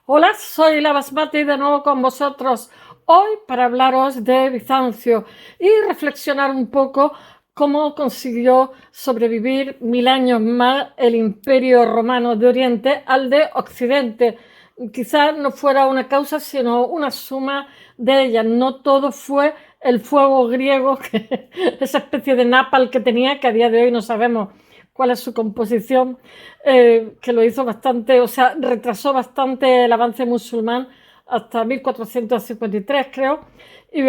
Hola, soy la Basmati de nuevo con vosotros hoy para hablaros de Bizancio y reflexionar un poco cómo consiguió sobrevivir 1000 años más el Imperio Romano de Oriente al de Occidente. Quizás no fuera una causa, sino una suma de ellas. No todo fue el fuego griego, esa especie de napal que tenía, que a día de hoy no sabemos cuál es su composición, que lo hizo bastante, o sea, retrasó bastante el avance musulmán hasta 1453, creo. Y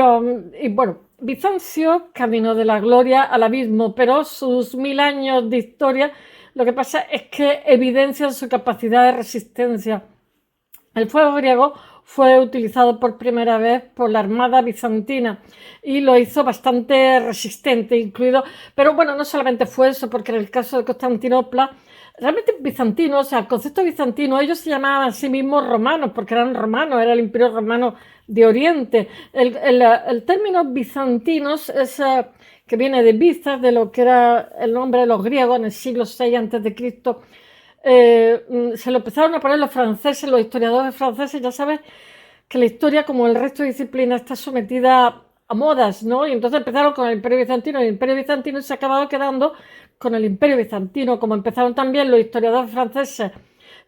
bueno, Bizancio caminó de la gloria al abismo, pero sus 1000 años de historia, lo que pasa es que evidencian su capacidad de resistencia. El fuego griego fue utilizado por primera vez por la armada bizantina y lo hizo bastante resistente, incluido, pero bueno, no solamente fue eso, porque en el caso de Constantinopla, realmente bizantino, o sea, el concepto bizantino, ellos se llamaban a sí mismos romanos, porque eran romanos, era el imperio romano de Oriente. El término bizantinos es que viene de Bizas, de lo que era el nombre de los griegos en el siglo VI a.C. Se lo empezaron a poner los franceses, los historiadores franceses. Ya sabes que la historia, como el resto de disciplinas, está sometida a modas, ¿no? Y entonces empezaron con el Imperio Bizantino, y el Imperio Bizantino se ha acabado quedando con el Imperio Bizantino, como empezaron también los historiadores franceses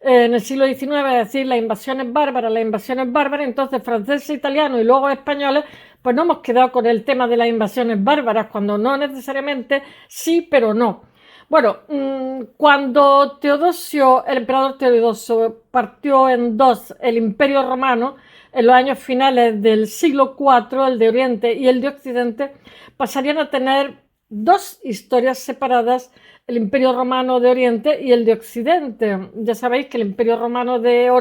en el siglo XIX, es decir, las invasiones bárbaras, entonces franceses, italianos y luego españoles, pues no hemos quedado con el tema de las invasiones bárbaras, cuando no necesariamente sí, pero no. Bueno, cuando el emperador Teodosio, partió en dos el Imperio Romano, en los años finales del siglo IV, el de Oriente y el de Occidente, pasarían a tener dos historias separadas, el Imperio Romano de Oriente y el de Occidente. Ya sabéis que el Imperio Romano de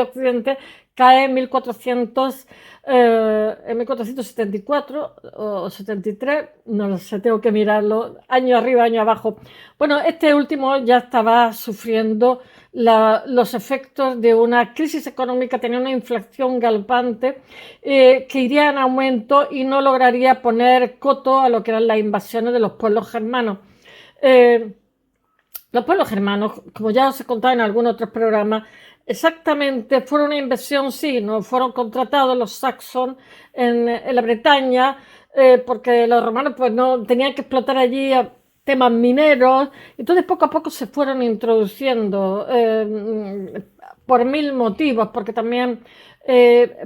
Occidente cae en 1474 o 73, no lo sé, tengo que mirarlo, año arriba, año abajo. Bueno, este último ya estaba sufriendo los efectos de una crisis económica, tenía una inflación galopante que iría en aumento y no lograría poner coto a lo que eran las invasiones de los pueblos germanos. Eh, los pueblos germanos, como ya os he contado en algunos otros programas, exactamente fueron una inversión, sí, no fueron contratados los saxons en la Bretaña, porque los romanos pues no tenían que explotar allí temas mineros, entonces poco a poco se fueron introduciendo por mil motivos, porque también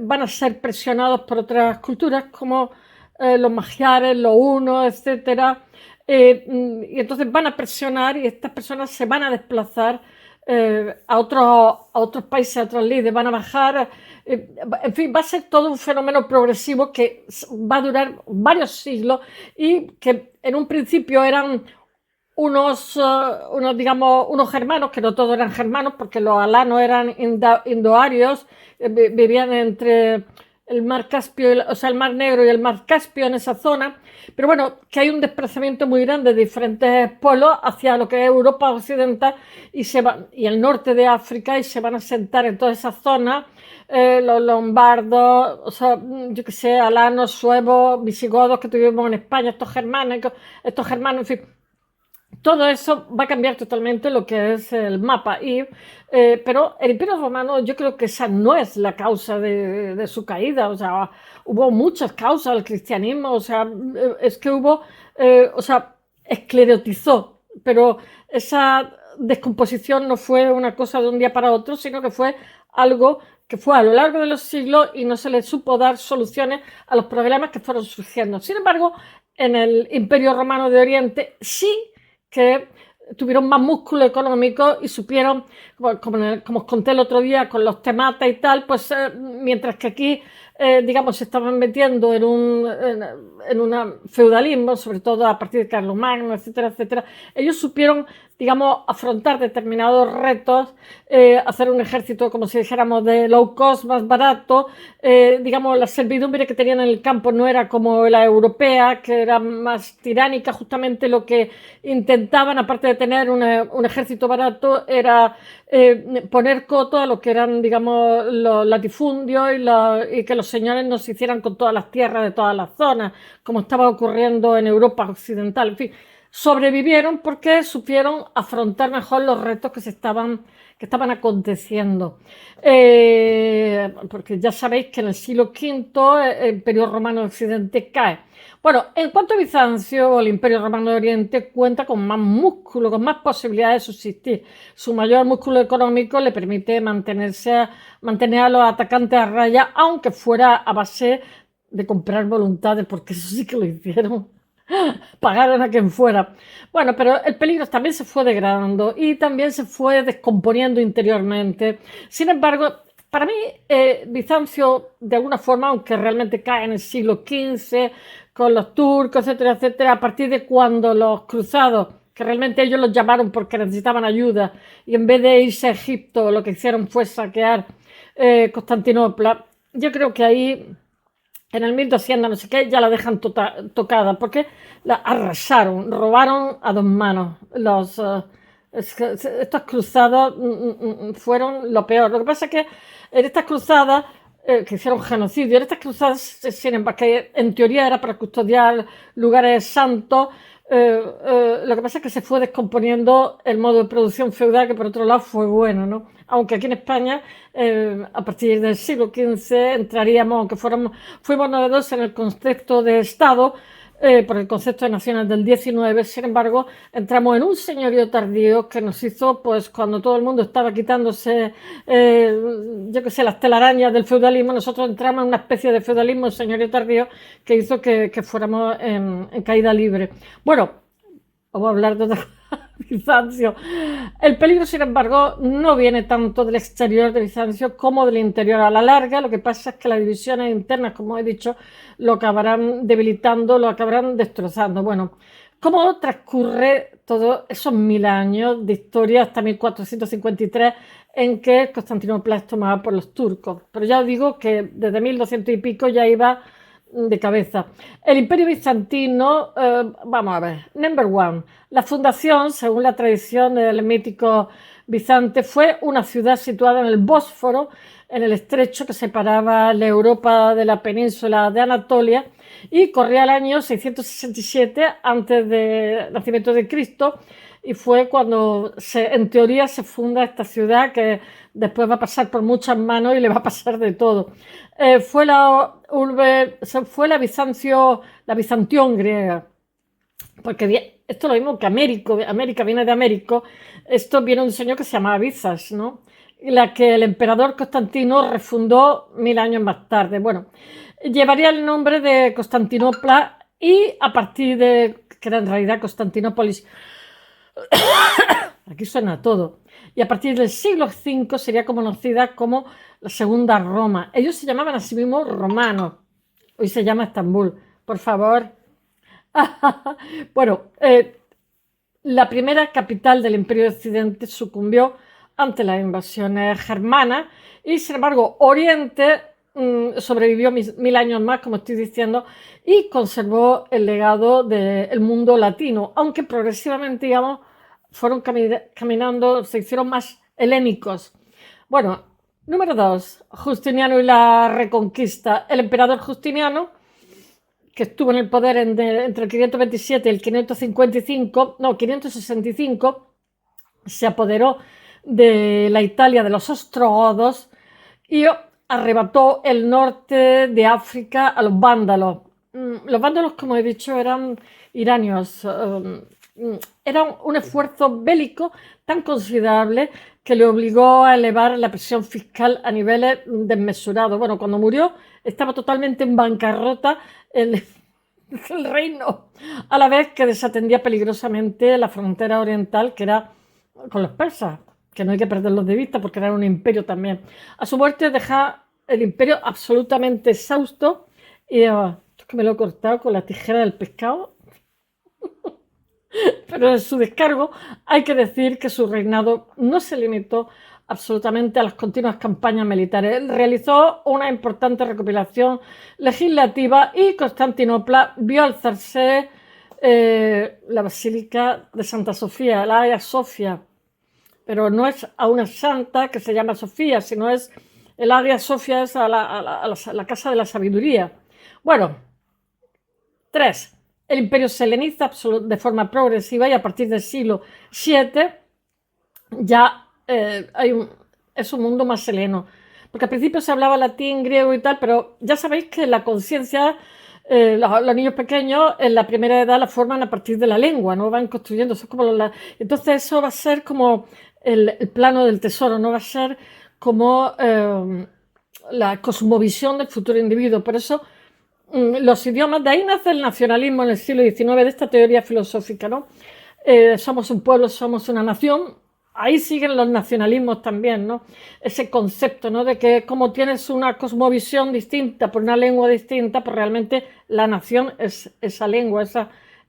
van a ser presionados por otras culturas como los magiares, los hunos, etcétera. Y entonces van a presionar y estas personas se van a desplazar a otros países, a otras líderes, van a bajar. En fin, va a ser todo un fenómeno progresivo que va a durar varios siglos y que en un principio eran digamos, unos germanos, que no todos eran germanos, porque los alanos eran indoarios, vivían entre el mar Caspio, o sea, el mar Negro y el mar Caspio en esa zona, pero bueno, que hay un desplazamiento muy grande de diferentes pueblos hacia lo que es Europa occidental y el norte de África, y se van a sentar en todas esas zonas, los lombardos, o sea, yo qué sé, alanos, suevos, visigodos que tuvimos en España, estos germanos, en fin, todo eso va a cambiar totalmente lo que es el mapa. Pero el Imperio Romano, yo creo que esa no es la causa de su caída. O sea, hubo muchas causas del cristianismo. O sea, es que o sea, esclerotizó, pero esa descomposición no fue una cosa de un día para otro, sino que fue algo que fue a lo largo de los siglos y no se le supo dar soluciones a los problemas que fueron surgiendo. Sin embargo, en el Imperio Romano de Oriente sí que tuvieron más músculo económico y supieron, como os conté el otro día con los tematas y tal, pues mientras que aquí, digamos, se estaban metiendo en un feudalismo, sobre todo a partir de Carlomagno, etcétera, etcétera, ellos supieron, digamos, afrontar determinados retos, hacer un ejército, como si dijéramos, de low cost, más barato. Digamos, la servidumbre que tenían en el campo no era como la europea, que era más tiránica. Justamente lo que intentaban, aparte de tener un ejército barato, era poner coto a lo que eran, digamos, los latifundios y que los señores no se hicieran con todas las tierras de todas las zonas, como estaba ocurriendo en Europa occidental. En fin, sobrevivieron porque supieron afrontar mejor los retos que estaban aconteciendo. Porque ya sabéis que en el siglo V el Imperio Romano de Occidente cae. Bueno, en cuanto a Bizancio, el Imperio Romano de Oriente cuenta con más músculo, con más posibilidades de subsistir. Su mayor músculo económico le permite mantener a los atacantes a raya, aunque fuera a base de comprar voluntades, porque eso sí que lo hicieron. Pagaron a quien fuera. Bueno, pero el peligro también se fue degradando y también se fue descomponiendo interiormente. Sin embargo, para mí, Bizancio, de alguna forma, aunque realmente cae en el siglo XV, con los turcos, etcétera, etcétera, a partir de cuando los cruzados, que realmente ellos los llamaron porque necesitaban ayuda, y en vez de irse a Egipto, lo que hicieron fue saquear Constantinopla, yo creo que ahí en el 1200, no sé qué, ya la dejan tocada, porque la arrasaron, robaron a dos manos. Estos cruzados fueron lo peor. Lo que pasa es que en estas cruzadas, que hicieron genocidio, en estas cruzadas, sin embargo, que en teoría era para custodiar lugares santos, lo que pasa es que se fue descomponiendo el modo de producción feudal, que por otro lado fue bueno, ¿no? Aunque aquí en España, a partir del siglo XV, entraríamos, aunque fuimos novedosos en el concepto de Estado, por el concepto de naciones del XIX, sin embargo, entramos en un señorío tardío que nos hizo, pues cuando todo el mundo estaba quitándose, yo qué sé, las telarañas del feudalismo, nosotros entramos en una especie de feudalismo, señorío tardío, que hizo que fuéramos en caída libre. Bueno, vamos a hablar de otra cosa. Bizancio. El peligro, sin embargo, no viene tanto del exterior de Bizancio como del interior. A la larga, lo que pasa es que las divisiones internas, como he dicho, lo acabarán debilitando, lo acabarán destrozando. Bueno, ¿cómo transcurre todos esos 1000 años de historia hasta 1453 en que Constantinopla es tomada por los turcos? Pero ya os digo que desde 1200 y pico ya iba de cabeza. El Imperio Bizantino, vamos a ver, number one. La fundación, según la tradición del mítico Bizante, fue una ciudad situada en el Bósforo, en el estrecho que separaba la Europa de la península de Anatolia, y corría el año 667 antes del nacimiento de Cristo, y fue cuando en teoría se funda esta ciudad que después va a pasar por muchas manos y le va a pasar de todo. Fue la Bizanción griega, porque esto es lo mismo que América viene de Américo, esto viene de un señor que se llamaba Bizas, ¿no? La que el emperador Constantino refundó 1000 años más tarde. Bueno, llevaría el nombre de Constantinopla y a partir de, que era en realidad Constantinópolis, aquí suena todo, y a partir del siglo V sería conocida como la Segunda Roma. Ellos se llamaban a sí mismos romanos, hoy se llama Estambul, por favor. Bueno, la primera capital del Imperio de Occidente sucumbió ante las invasiones germanas y, sin embargo, Oriente sobrevivió 1000 años más, como estoy diciendo, y conservó el legado del mundo latino, aunque progresivamente, digamos, fueron caminando, se hicieron más helénicos. Bueno, número 2, Justiniano y la Reconquista. El emperador Justiniano, que estuvo en el poder entre el 527 y el 565, se apoderó de la Italia de los ostrogodos y arrebató el norte de África a los vándalos. Los vándalos, como he dicho, eran iranios. Era un esfuerzo bélico tan considerable que le obligó a elevar la presión fiscal a niveles desmesurados. Bueno, cuando murió estaba totalmente en bancarrota el reino, a la vez que desatendía peligrosamente la frontera oriental, que era con los persas, que no hay que perderlos de vista porque era un imperio también. A su muerte deja el imperio absolutamente exhausto y esto es que me lo he cortado con la tijera del pescado. Pero en su descargo hay que decir que su reinado no se limitó absolutamente a las continuas campañas militares. Él realizó una importante recopilación legislativa y Constantinopla vio alzarse la Basílica de Santa Sofía, la Hagia Sofia, pero no es a una santa que se llama Sofía, sino es el Hagia Sofia, es a la Casa de la Sabiduría. Bueno, 3. El imperio se heleniza de forma progresiva y a partir del siglo VII ya es un mundo más heleno. Porque al principio se hablaba latín, griego y tal, pero ya sabéis que la conciencia, los niños pequeños en la primera edad la forman a partir de la lengua, ¿no? Van construyendo, eso es como entonces eso va a ser como el plano del tesoro, no va a ser como la cosmovisión del futuro individuo. Por eso los idiomas, de ahí nace el nacionalismo en el siglo XIX, de esta teoría filosófica, ¿no? Somos un pueblo, somos una nación. Ahí siguen los nacionalismos también, ¿no? Ese concepto, ¿no? De que como tienes una cosmovisión distinta por una lengua distinta, pues realmente la nación es esa lengua,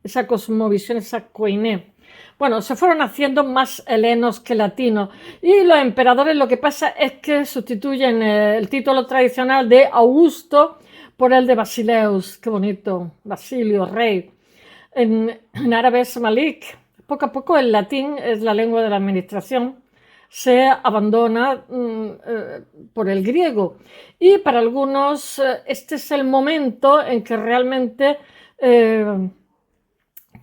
esa cosmovisión, esa koiné. Bueno, se fueron haciendo más helenos que latinos y los emperadores lo que pasa es que sustituyen el título tradicional de Augusto por el de Basileus. Qué bonito, Basilio, rey. En árabe es Malik. Poco a poco el latín es la lengua de la administración, se abandona por el griego. Y para algunos este es el momento en que realmente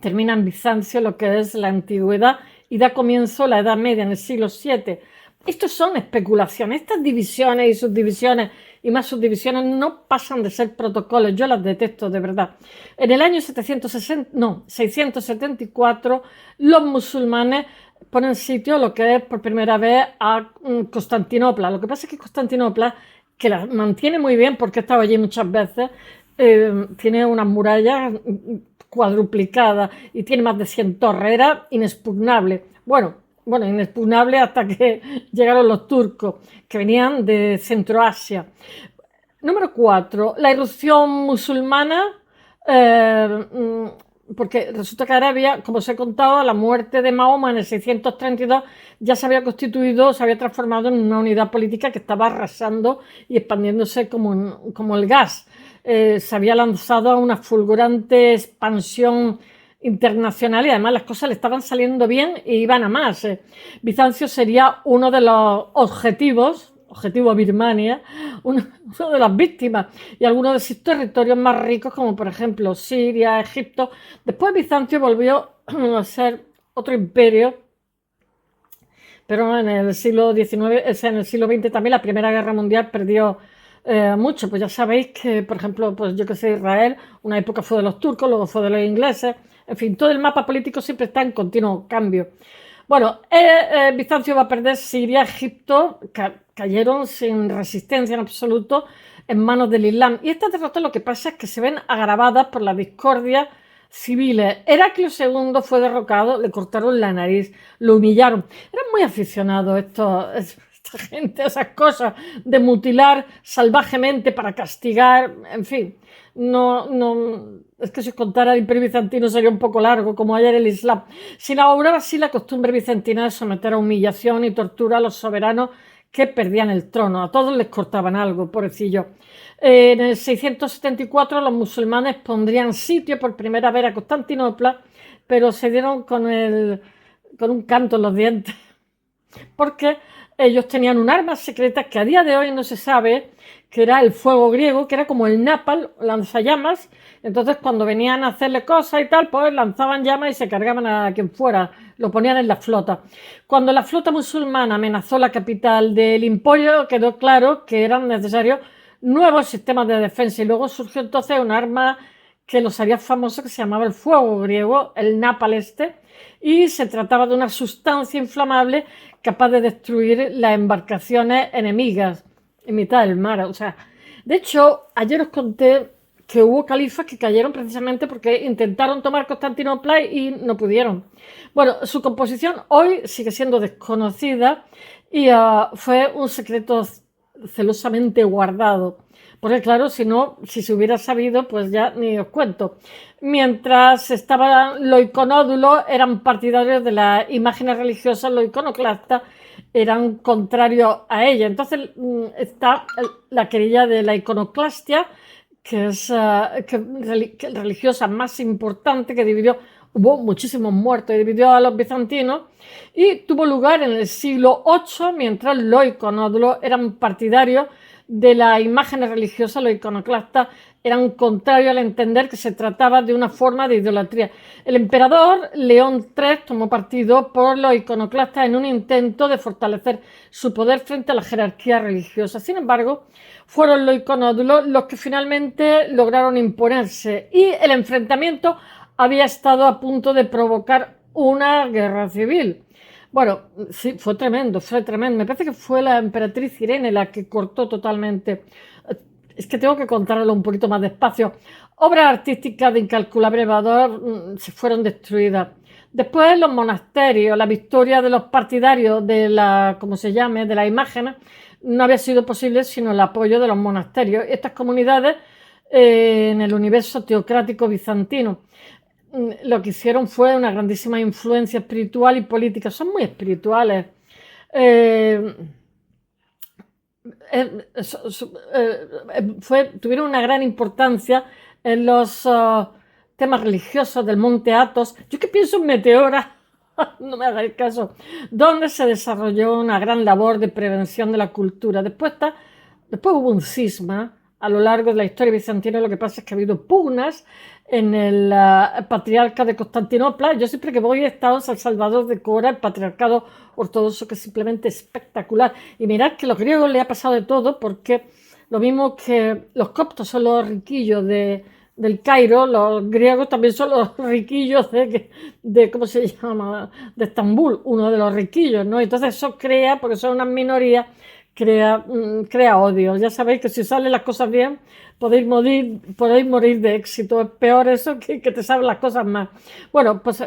termina en Bizancio lo que es la antigüedad y da comienzo la Edad Media en el siglo VII. Estos son especulaciones, estas divisiones y subdivisiones y más subdivisiones no pasan de ser protocolos, yo las detesto de verdad. En el año 674 los musulmanes ponen sitio a lo que es por primera vez a Constantinopla. Lo que pasa es que Constantinopla, que la mantiene muy bien porque he estado allí muchas veces, tiene unas murallas cuadruplicadas y tiene más de 100 torres, era inexpugnable. Bueno, inexpugnable hasta que llegaron los turcos, que venían de Centroasia. Número 4, la irrupción musulmana, porque resulta que Arabia, como os he contado, a la muerte de Mahoma en el 632 ya se había constituido, se había transformado en una unidad política que estaba arrasando y expandiéndose como el gas. Se había lanzado a una fulgurante expansión internacional y además las cosas le estaban saliendo bien e iban a más. Bizancio sería uno de los objetivo Birmania, una de las víctimas y algunos de sus territorios más ricos como por ejemplo Siria, Egipto. Después Bizancio volvió a ser otro imperio, pero en el siglo XIX, en el siglo XX también la Primera Guerra Mundial perdió mucho. Pues ya sabéis que, por ejemplo, pues yo que sé, Israel, una época fue de los turcos, luego fue de los ingleses. En fin, todo el mapa político siempre está en continuo cambio. Bueno, Bizancio va a perder Siria, Egipto, cayeron sin resistencia en absoluto en manos del Islam. Y estas derrotas lo que pasa es que se ven agravadas por la discordia civiles. Heraclio II fue derrocado, le cortaron la nariz, lo humillaron. Eran muy aficionados esta gente a esas cosas de mutilar salvajemente para castigar, en fin. Es que si os contara el Imperio Bizantino sería un poco largo, como ayer el Islam. Se inauguraba así la costumbre bizantina de someter a humillación y tortura a los soberanos que perdían el trono. A todos les cortaban algo, pobrecillo. En el 674 los musulmanes pondrían sitio por primera vez a Constantinopla, pero se dieron con un canto en los dientes, porque ellos tenían un arma secreta que a día de hoy no se sabe, que era el fuego griego, que era como el napalm, lanzallamas. Entonces cuando venían a hacerle cosas y tal, pues lanzaban llamas y se cargaban a quien fuera, lo ponían en la flota. Cuando la flota musulmana amenazó la capital del imperio, quedó claro que eran necesarios nuevos sistemas de defensa y luego surgió entonces un arma que los haría famosos que se llamaba el fuego griego, el napalm y se trataba de una sustancia inflamable capaz de destruir las embarcaciones enemigas en mitad del mar. O sea, de hecho, ayer os conté que hubo califas que cayeron precisamente porque intentaron tomar Constantinopla y no pudieron. Bueno, su composición hoy sigue siendo desconocida y fue un secreto celosamente guardado. Porque claro, si se hubiera sabido, pues ya ni os cuento. Mientras estaban los iconódulos, eran partidarios de las imágenes religiosas, los iconoclastas eran contrarios a ella. Entonces está la querella de la iconoclastia, que es religiosa más importante, que dividió hubo muchísimos muertos y dividió a los bizantinos, y tuvo lugar en el siglo VIII, mientras los iconódulos eran partidarios de las imágenes religiosas. Los iconoclastas eran contrarios al entender que se trataba de una forma de idolatría. El emperador León III tomó partido por los iconoclastas en un intento de fortalecer su poder frente a la jerarquía religiosa. Sin embargo, fueron los iconódulos los que finalmente lograron imponerse, y el enfrentamiento había estado a punto de provocar una guerra civil. Bueno, sí, fue tremendo, fue tremendo. Me parece que fue la emperatriz Irene la que cortó totalmente. Es que tengo que contarlo un poquito más despacio. Obras artísticas de incalculable valor se fueron destruidas. Después los monasterios, la victoria de los partidarios de la, como se llame, de las imágenes, no había sido posible sino el apoyo de los monasterios. Estas comunidades en el universo teocrático bizantino lo que hicieron fue una grandísima influencia espiritual y política. Son muy espirituales. Tuvieron una gran importancia en los temas religiosos del monte Athos. Yo que pienso en Meteora, no me hagáis caso, donde se desarrolló una gran labor de prevención de la cultura. Después hubo un cisma a lo largo de la historia bizantina. Lo que pasa es que ha habido pugnas en el patriarca de Constantinopla. Yo siempre que voy a Estados al Salvador de Cora, el patriarcado ortodoxo, que es simplemente espectacular. Y mirad que a los griegos les ha pasado de todo, porque lo mismo que los coptos son los riquillos del Cairo, los griegos también son los riquillos de ¿cómo se llama?, de Estambul, uno de los riquillos, ¿no? Entonces eso crea, porque son unas minorías, crea odio. Ya sabéis que si salen las cosas bien, podéis morir de éxito. Es peor eso que te saben las cosas mal. Bueno, pues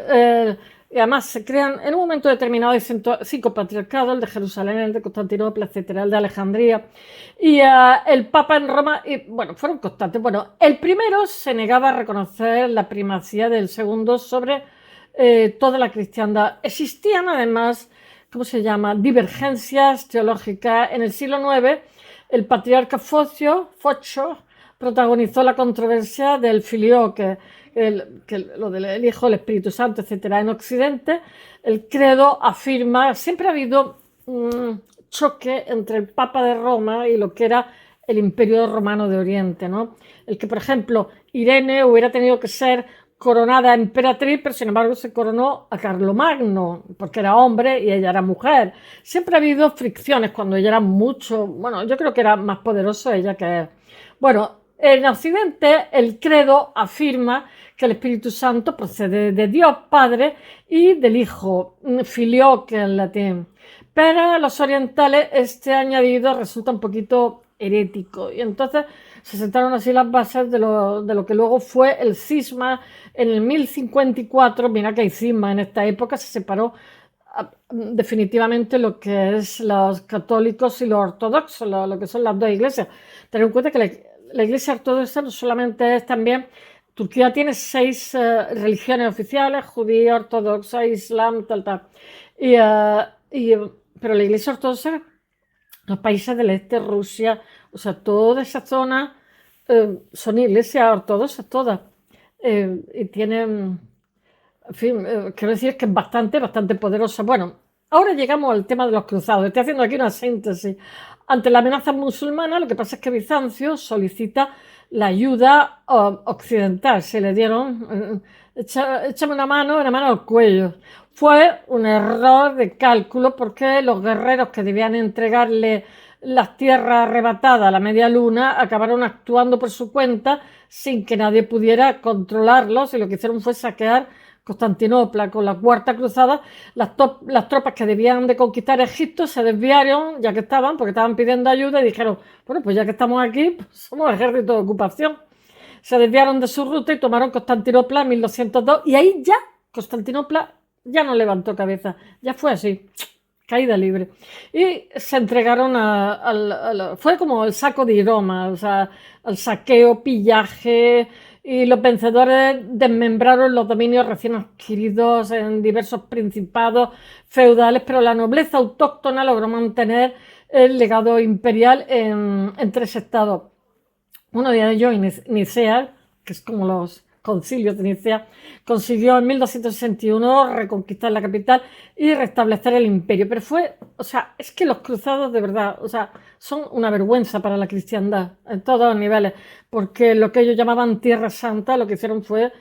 y además se crean en un momento determinado hay 5 patriarcados: el de Jerusalén, el de Constantinopla, etcétera, el de Alejandría, y el Papa en Roma, y bueno, fueron constantes. Bueno, el primero se negaba a reconocer la primacía del segundo sobre toda la cristiandad. Existían además, ¿cómo se llama?, divergencias teológicas. En el siglo IX, el patriarca Focio protagonizó la controversia del filioque, lo del Hijo, el Espíritu Santo, etcétera. En Occidente, el credo afirma, siempre ha habido un choque entre el Papa de Roma y lo que era el Imperio Romano de Oriente, ¿no? El que, por ejemplo, Irene hubiera tenido que ser coronada emperatriz, pero sin embargo se coronó a Carlomagno, porque era hombre y ella era mujer. Siempre ha habido fricciones cuando ella era mucho, bueno, yo creo que era más poderoso ella que él. Bueno, en Occidente el credo afirma que el Espíritu Santo procede de Dios Padre y del Hijo, filioque en latín. Pero a los orientales este añadido resulta un poquito herético, y entonces se sentaron así las bases de lo que luego fue el cisma. En el 1054, mira que hay cisma en esta época, se separó definitivamente lo que es los católicos y los ortodoxos, lo que son las dos iglesias. Ten en cuenta que la iglesia ortodoxa no solamente es también... Turquía tiene 6 religiones oficiales: judía, ortodoxa, islam, tal. Pero la iglesia ortodoxa, los países del este, Rusia, o sea, toda esa zona son iglesias ortodoxas todas. Y tienen, en fin, quiero decir que es bastante poderosa. Bueno, ahora llegamos al tema de los cruzados. Estoy haciendo aquí una síntesis. Ante la amenaza musulmana, lo que pasa es que Bizancio solicita la ayuda occidental. Se le dieron, échame una mano al cuello. Fue un error de cálculo, porque los guerreros que debían entregarle las tierras arrebatadas a la media luna acabaron actuando por su cuenta sin que nadie pudiera controlarlos, y lo que hicieron fue saquear Constantinopla. Con la Cuarta Cruzada, las tropas que debían de conquistar Egipto se desviaron, ya que porque estaban pidiendo ayuda, y dijeron, bueno, pues ya que estamos aquí, pues somos ejército de ocupación. Se desviaron de su ruta y tomaron Constantinopla en 1202, y ahí ya Constantinopla ya no levantó cabeza, ya fue así, caída libre. Y se entregaron fue como el saco de Roma, o sea, el saqueo, pillaje, y los vencedores desmembraron los dominios recién adquiridos en diversos principados feudales, pero la nobleza autóctona logró mantener el legado imperial en 3 estados. Uno de ellos, Nicea, que es como Concilio de Nicea, consiguió en 1261 reconquistar la capital y restablecer el imperio. Pero fue, o sea, es que los cruzados de verdad, o sea, son una vergüenza para la cristiandad en todos los niveles, porque lo que ellos llamaban Tierra Santa, lo que hicieron fue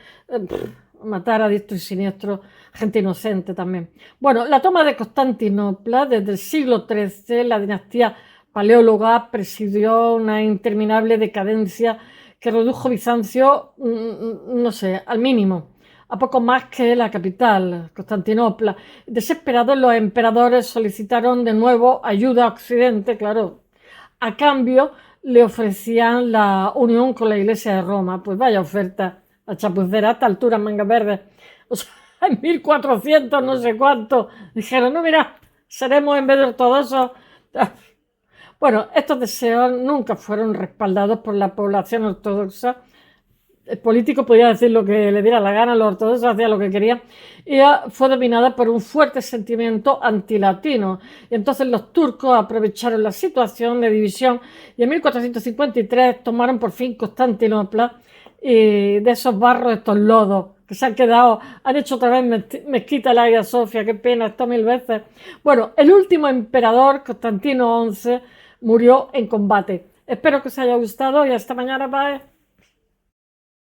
matar a diestro y siniestro gente inocente también. Bueno, la toma de Constantinopla desde el siglo XIII, la dinastía paleóloga presidió una interminable decadencia que redujo Bizancio, no sé, al mínimo, a poco más que la capital, Constantinopla. Desesperados, los emperadores solicitaron de nuevo ayuda a Occidente, claro. A cambio, le ofrecían la unión con la Iglesia de Roma. Pues vaya oferta, la chapucera, a esta altura, mangas verdes. O sea, en 1400, no sé cuánto, dijeron, no, mira, seremos en vez de ortodoxos. Bueno, estos deseos nunca fueron respaldados por la población ortodoxa. El político podía decir lo que le diera la gana, los ortodoxos hacían lo que querían, y fue dominada por un fuerte sentimiento antilatino. Y entonces los turcos aprovecharon la situación de división y en 1453 tomaron por fin Constantinopla, y de esos barros, estos lodos que se han quedado, han hecho otra vez mezquita la Hagia Sofia, qué pena, esto 1000 veces. Bueno, el último emperador, Constantino XI, murió en combate. Espero que os haya gustado y hasta mañana, bye.